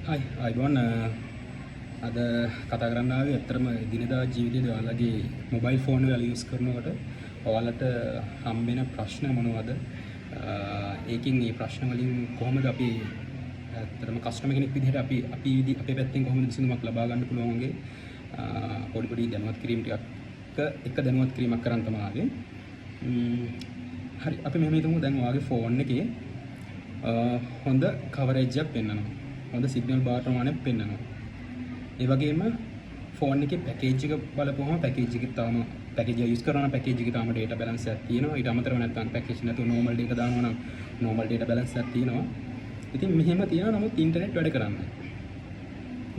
හයි අයිබෝන් අද කතා කරන්න ආවේ ඇත්තටම දිනදා ජීවිතේදී ඔයාලගේ මොබයිල් ෆෝන් වල යූස් කරනකොට ඔයාලට හම්බෙන ප්‍රශ්න මොනවද? ඒකින් මේ ප්‍රශ්න වලින් කොහොමද අපි ඇත්තටම කස්ටමර් කෙනෙක් විදිහට අපි අපේ පැත්තෙන් කොහොමද විසඳුමක් ලබා ගන්න පුළුවන් වගේ පොඩි දැනුවත් කිරීම ටිකක් එක දැනුවත් කිරීමක් කරන් තමයි ආවේ. හරි අපි මෙහෙම හිතමු දැන් ඔයාගේ ෆෝන් එකේ හොඳ කවරේජ් එකක් පෙන්වනවා. හොඳ සිග්නල් බාර් ප්‍රමාණයක් පෙන්වනවා. ඒ වගේම ෆෝන් එකේ පැකේජ් එක බලපුවම පැකේජ් එකේ තාම පැකේජ් එක යූස් කරන පැකේජ් එකේ තාම data balance එකක් තියෙනවා. ඊට අමතරව නැත්නම් පැකේජ් නැතුව normal data දානවා නම් normal data balance එකක් තියෙනවා. ඉතින් මෙහෙම තියෙනවා නමුත් ඉන්ටර්නෙට් වැඩ කරන්නේ.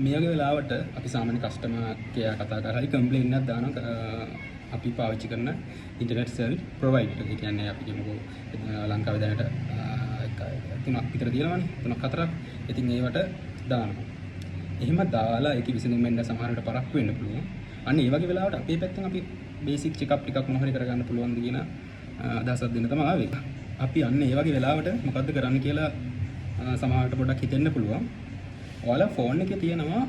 මේ වගේ වෙලාවට අපි සාමාන්‍ය කස්ටමර් කෙයා කතා කරලා හරි කම්ප්ලේන්ට් එකක් දානවා අපි පාවිච්චි කරන ඉන්ටර්නෙට් සර්විස් ප්‍රොවයිඩර්. ඒ කියන්නේ අපි කියමුකෝ ලංකාවේ දැනට තුනක් විතර තියෙනවානේ. තුනක් හතරක්. ඉතින් ඒවට දානවා. එහෙම දාලා ඒකේ විසඳුම් වෙන්න සමහර විට පරක්කු වෙන්න පුළුවන්. අන්න ඒ වගේ වෙලාවට අපේ පැත්තෙන් අපි බේසික් චෙක්අප් ටිකක් මොහොරි කරගන්න පුළුවන් ද කියන අදහසක් දෙන්න තමයි ආවේ. අපි අන්න ඒ වගේ වෙලාවට මොකද්ද කරන්න කියලා සමහරවිට පොඩ්ඩක් හිතෙන්න පුළුවන්. ඔයාලා ෆෝන් එකේ තියෙනවා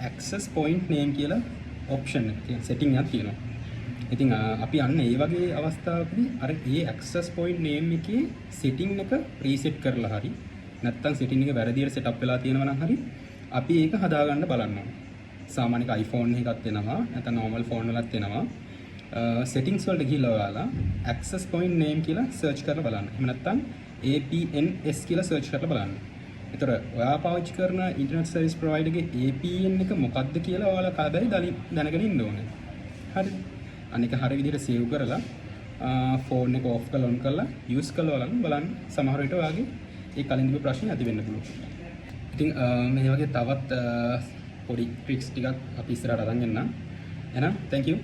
access point name කියලා option එක. setting එකක් තියෙනවා. ඉතින් අපි අන්න ඒ වගේ අවස්ථාවකදී අර ඒ access point name එකේ setting එක reset කරලා හරි නැත්නම් setting එක වැරදියට setup වෙලා තියෙනවා නම් හරි අපි ඒක හදාගන්න බලන්න ඕනේ. සාමාන්‍ය iPhone එකකත් එනවා නැත්නම් normal phone වලත් එනවා. settings වලට ගිහිල්ලා ඔයාලා access point name කියලා search කරලා බලන්න. එහෙම නැත්නම් APNS කියලා search කරලා බලන්න. ඒතර ඔයා පාවිච්චි කරන internet service provider ගේ APN එක මොකක්ද කියලා ඔයාලා කවදායි දැනගෙන ඉන්න ඕනේ. හරිද? අනික හරිය විදිහට save කරලා phone එක off කරලා on කරලා use කරලා බලන්න සමහර විට ඔයාගේ ඒ කලින් තිබු ප්‍රශ්න ඇති වෙන්න පුළුවන්. ඉතින් මේ වගේ තවත් පොඩි ට්‍රික්ස් ටිකක් අපි ඉස්සරහට අරන් එන්නම්. එහෙනම් thank you.